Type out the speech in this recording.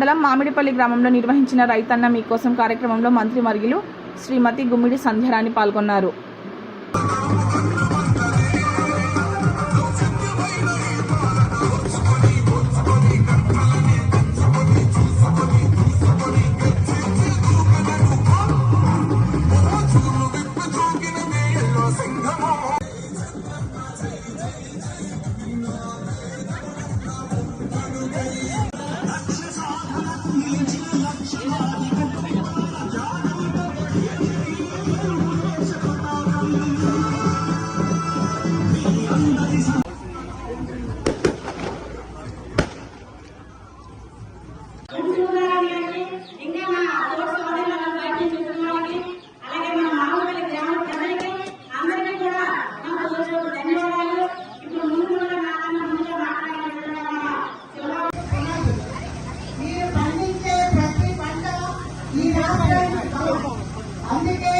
మండలం మామిడిపల్లి గ్రామంలో నిర్వహించిన రైతన్న మీకోసం కార్యక్రమంలో మంత్రి వర్యులు శ్రీమతి గుమ్మిడి సంధ్యారాణి పాల్గొన్నారు. అందుకే